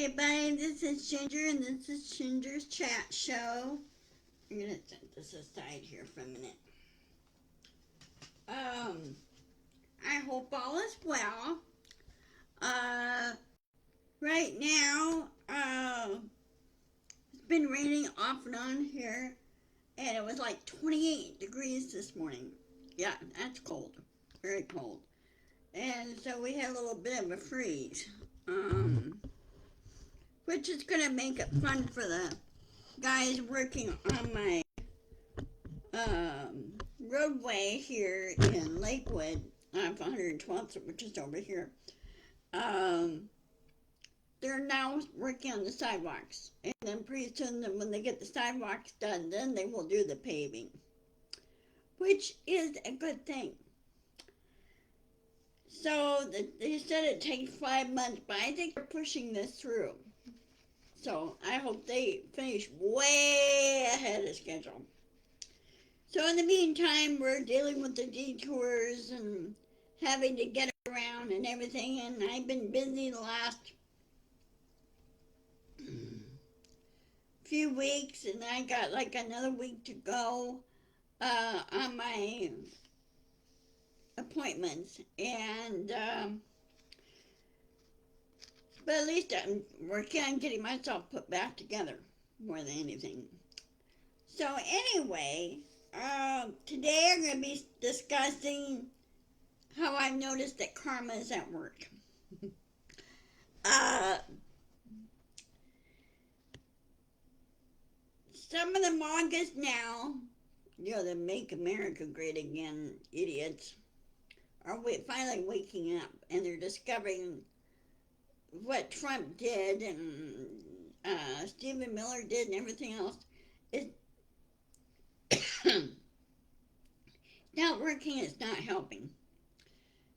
everybody, this is Ginger and this is Ginger's Chat Show. I'm gonna set this aside here for a minute. I hope all is well. Uh, right now, it's been raining off and on here, and it was like 28 degrees this morning. Yeah, that's cold. Very cold. And so we had a little bit of a freeze. Which is gonna make it fun for the guys working on my roadway here in Lakewood off 112th, which is over here. Um, they're now working on the sidewalks, and then pretty soon, when they get the sidewalks done, then they will do the paving, which is a good thing. So they said it takes 5 months, but I think they're pushing this through. So I hope they finish way ahead of schedule. So in the meantime, we're dealing with the detours and having to get around and everything. And I've been busy the last few weeks, and I got like another week to go on my appointments. And but at least I'm working on getting myself put back together more than anything. So anyway, today I'm going to be discussing how I've noticed that karma is at work. Some of the MAGAs now, the Make America Great Again idiots, are finally waking up, and they're discovering what Trump did and Stephen Miller did and everything else is not working. It's not helping.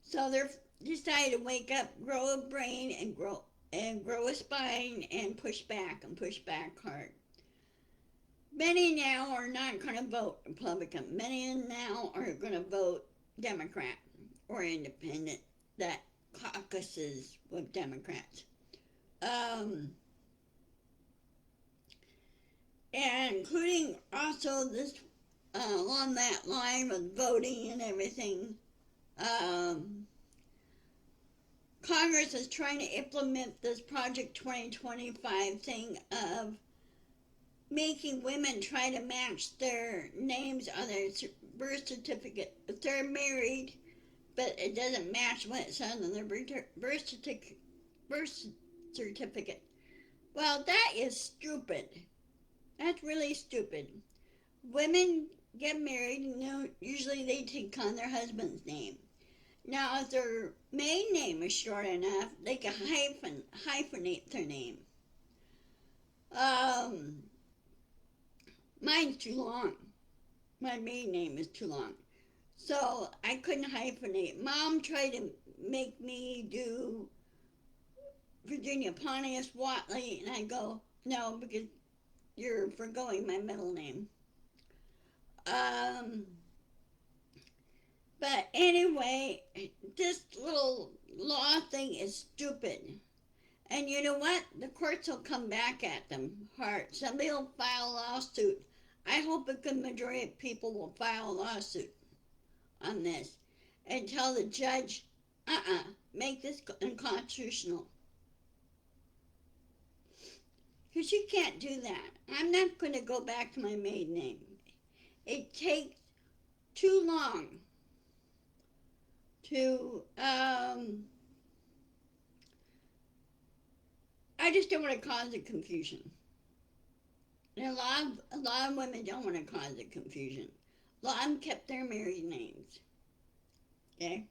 So they're decided to wake up, grow a brain, and grow a spine, and push back hard. Many now are not going to vote Republican. Many now are going to vote Democrat or Independent. That caucuses with Democrats. And including also this, along that line with voting and everything, Congress is trying to implement this Project 2025 thing of making women try to match their names on their birth certificate. If they're married, but it doesn't match what it says on their birth certificate. Well, that is stupid. That's really stupid. Women get married, and usually they take on their husband's name. Now, if their maiden name is short enough, they can hyphenate their name. Mine's too long. My maiden name is too long. So I couldn't hyphenate. Mom tried to make me do Virginia Pontius Watley, and I go, no, because you're forgoing my middle name. But anyway, this little law thing is stupid. And you know what? The courts will come back at them hard. Somebody will file a lawsuit. I hope a good majority of people will file a lawsuit on this and tell the judge, make this unconstitutional. Because you can't do that. I'm not going to go back to my maiden name. It takes too long to, I just don't want to cause the confusion. And a lot of women don't want to cause the confusion. A lot of them kept their married names. Okay?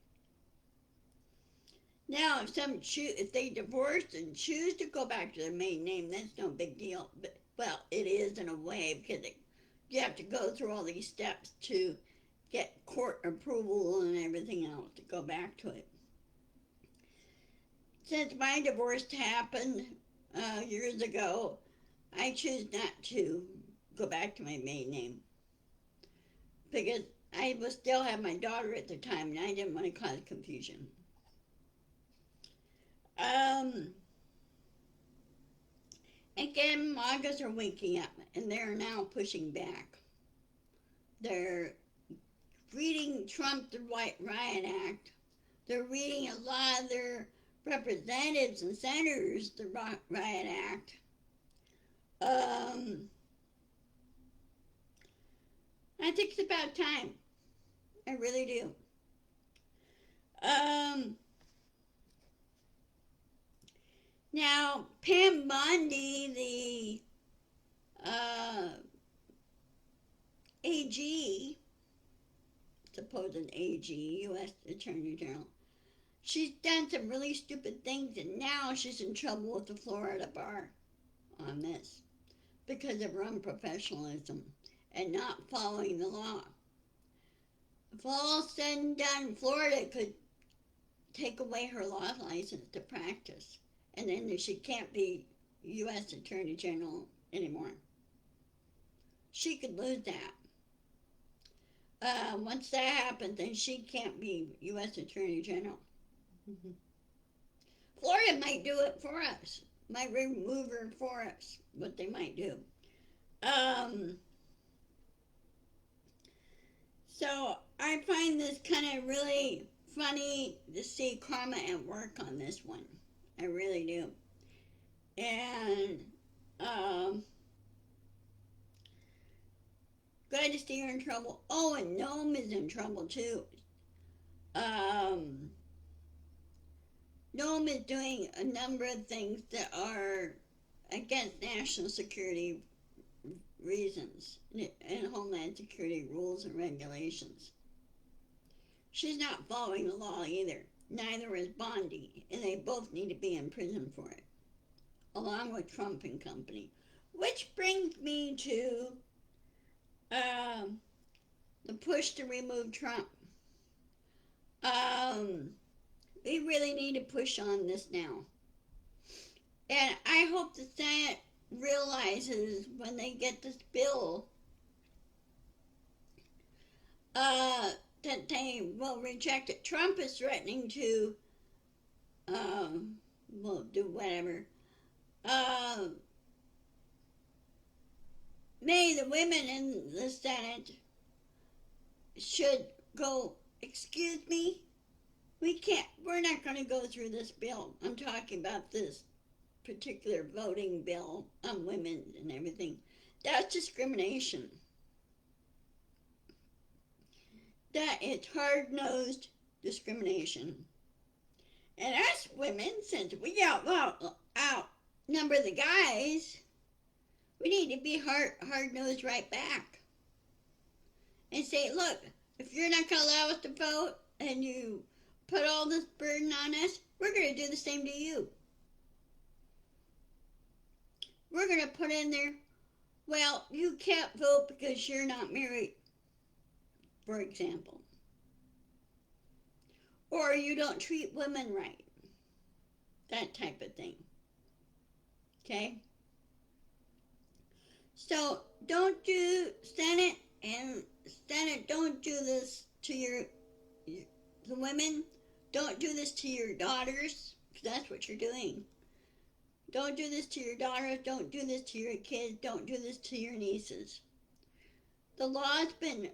Now, if they divorce and choose to go back to their maiden name, that's no big deal. But, well, it is in a way, because you have to go through all these steps to get court approval and everything else to go back to it. Since my divorce happened years ago, I choose not to go back to my maiden name because I would still have my daughter at the time, and I didn't want to cause confusion. Again, MAGAs are waking up, and they're now pushing back. They're reading Trump the Riot Act. They're reading a lot of their representatives and senators the Riot Act. I think it's about time. I really do. Now, Pam Bondi, the AG, supposed AG, U.S. Attorney General, she's done some really stupid things, and now she's in trouble with the Florida bar on this because of her unprofessionalism and not following the law. If all said and done, Florida could take away her law license to practice, and then she can't be U.S. Attorney General anymore. She could lose that. Once that happens, then she can't be U.S. Attorney General. Florida might do it for us, might remove her for us, what they might do. So I find this kind of really funny to see karma at work on this one. I really do. And glad to see her in trouble. Oh, and Noam is in trouble too. Noam is doing a number of things that are against national security reasons and Homeland Security rules and regulations. She's not following the law either. Neither is Bondi, and they both need to be in prison for it, along with Trump and company. Which brings me to the push to remove Trump. We really need to push on this now. And I hope the Senate realizes when they get this bill that they will reject it. Trump is threatening to well, do whatever. Many of the women in the Senate should go, excuse me, we're not going to go through this bill. I'm talking about this particular voting bill on women and everything. That's discrimination. That is hard-nosed discrimination. And us women, since we outnumber the guys, we need to be hard-nosed right back. And say, look, if you're not going to allow us to vote and you put all this burden on us, we're going to do the same to you. We're going to put in there, well, you can't vote because you're not married, for example. Or you don't treat women right. That type of thing. Okay? So don't do Senate, and Senate, don't do this to the women. Don't do this to your daughters, because that's what you're doing. Don't do this to your daughters. Don't do this to your kids. Don't do this to your nieces. The law's been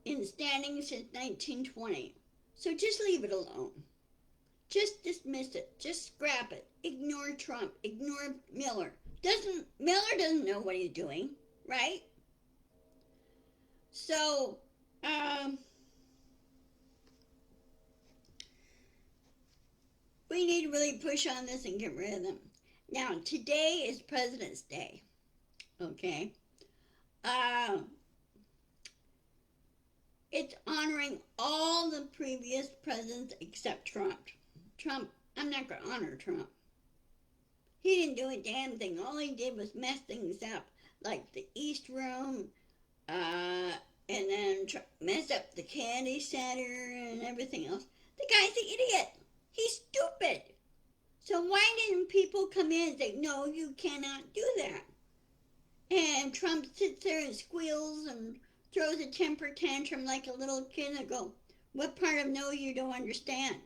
in standing since 1920. So just leave it alone. Just dismiss it. Just scrap it. Ignore Trump. Ignore Miller. Miller doesn't know what he's doing, right? So, we need to really push on this and get rid of them. Now, today is President's Day, okay? It's honoring all the previous presidents except Trump. I'm not going to honor Trump. He didn't do a damn thing. All he did was mess things up, like the East Room, and then mess up the Kennedy Center and everything else. The guy's an idiot. He's stupid. So why didn't people come in and say, no, you cannot do that? And Trump sits there and squeals and throws a temper tantrum like a little kid and go, what part of no you don't understand?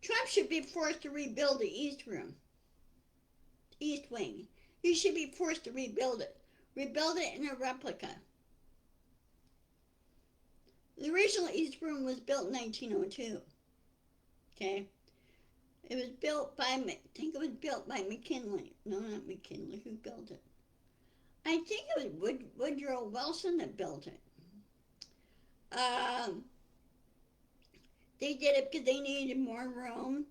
Trump should be forced to rebuild the East Room. East Wing. You should be forced to rebuild it. Rebuild it in a replica. The original East Room was built in 1902. Okay? It was built by, I think it was built by McKinley. No, not McKinley. Who built it? I think it was Woodrow Wilson that built it. Um, they did it because they needed more room.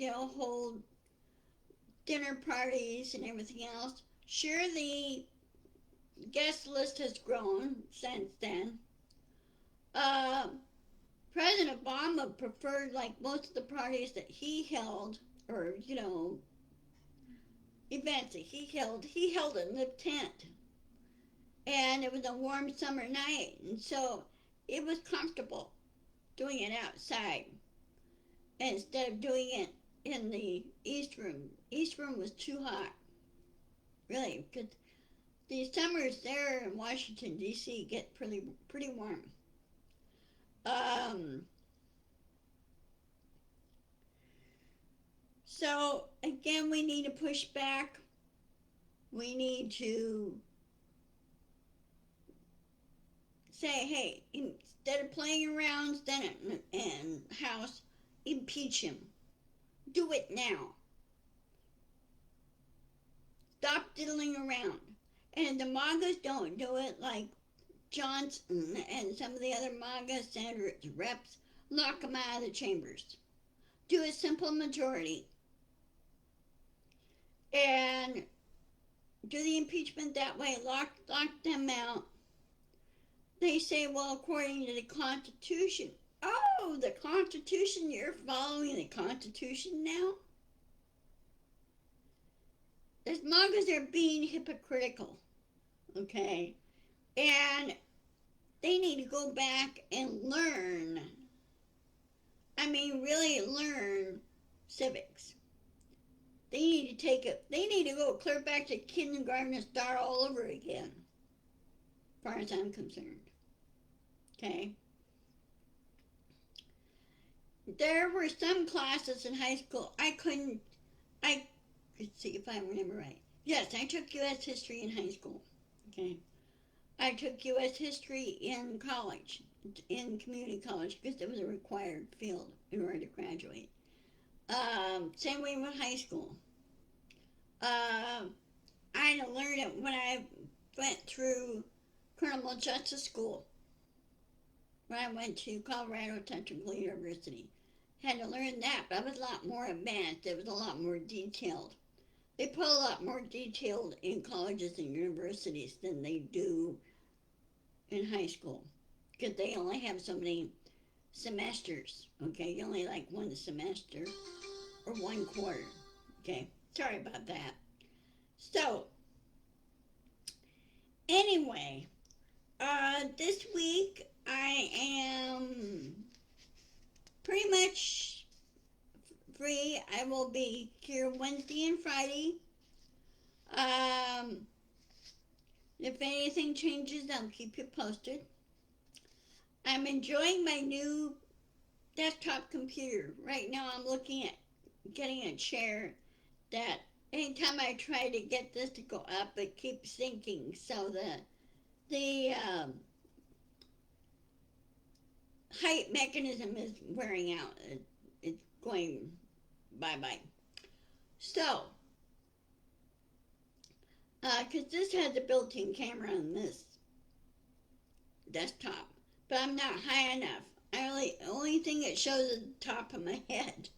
Hold dinner parties and everything else. Sure, the guest list has grown since then. Uh, President Obama preferred, like, most of the parties that he held, or, events that he held in the tent. And it was a warm summer night, and so it was comfortable doing it outside instead of doing it in the East Room. East Room was too hot, really, because the summers there in Washington, D.C. get pretty warm. So, again, we need to push back. We need to say, hey, instead of playing around Senate and House, impeach him. Do it now. Stop diddling around. And if the MAGAs don't do it, like Johnson and some of the other MAGA senators, reps, lock them out of the chambers. Do a simple majority. And do the impeachment that way. Lock them out. They say, well, according to the Constitution. Oh, the Constitution? You're following the Constitution now? As MAGAs are being hypocritical, okay? And they need to go back and learn. I mean, really learn civics. They need to take it. They need to go clear back to kindergarten and start all over again, as far as I'm concerned. Okay? There were some classes in high school I could see if I remember right. Yes, I took U.S. history in high school. Okay? I took U.S. history in college, in community college, because it was a required field in order to graduate. Same way with high school. I had to learn it when I went through criminal justice school. When I went to Colorado Technical University. Had to learn that, but it was a lot more advanced. It was a lot more detailed. They put a lot more detailed in colleges and universities than they do in high school. Because they only have so many semesters. Okay, you only like one semester or one quarter. Okay, sorry about that. So, anyway, this week I am pretty much free. I will be here Wednesday and Friday. If anything changes, I'll keep you posted. I'm enjoying my new desktop computer. Right now I'm looking at getting a chair that anytime I try to get this to go up, it keeps sinking. So the height mechanism is wearing out. It's going bye-bye. So, because this has a built-in camera on this desktop, but I'm not high enough. Only thing it shows is the top of my head.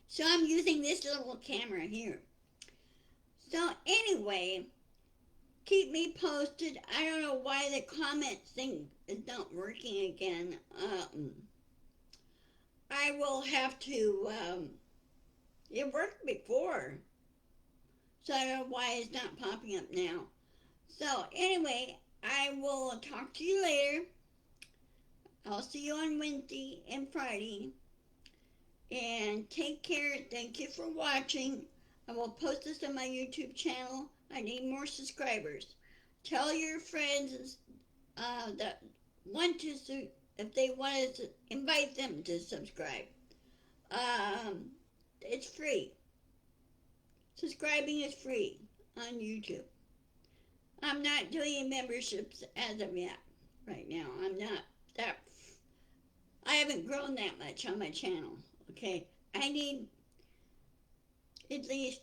So I'm using this little camera here. So anyway, keep me posted. I don't know why the comment thing is not working again. I will have to, it worked before. So I don't know why it's not popping up now. So anyway, I will talk to you later. I'll see you on Wednesday and Friday. And take care. Thank you for watching. I will post this on my YouTube channel. I need more subscribers. Tell your friends that want to, if they want to, invite them to subscribe. Um, it's free. Subscribing is free on YouTube. I'm not doing memberships as of yet. Right now, I'm not that. I haven't grown that much on my channel. Okay, I need at least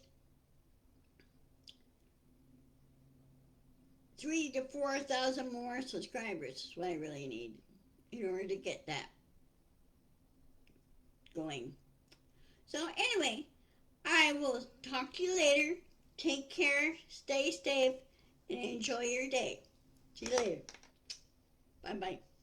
3 to 4 thousand more subscribers. Is what I really need in order to get that going. So anyway, I will talk to you later. Take care, stay safe, and enjoy your day. See you later. Bye bye.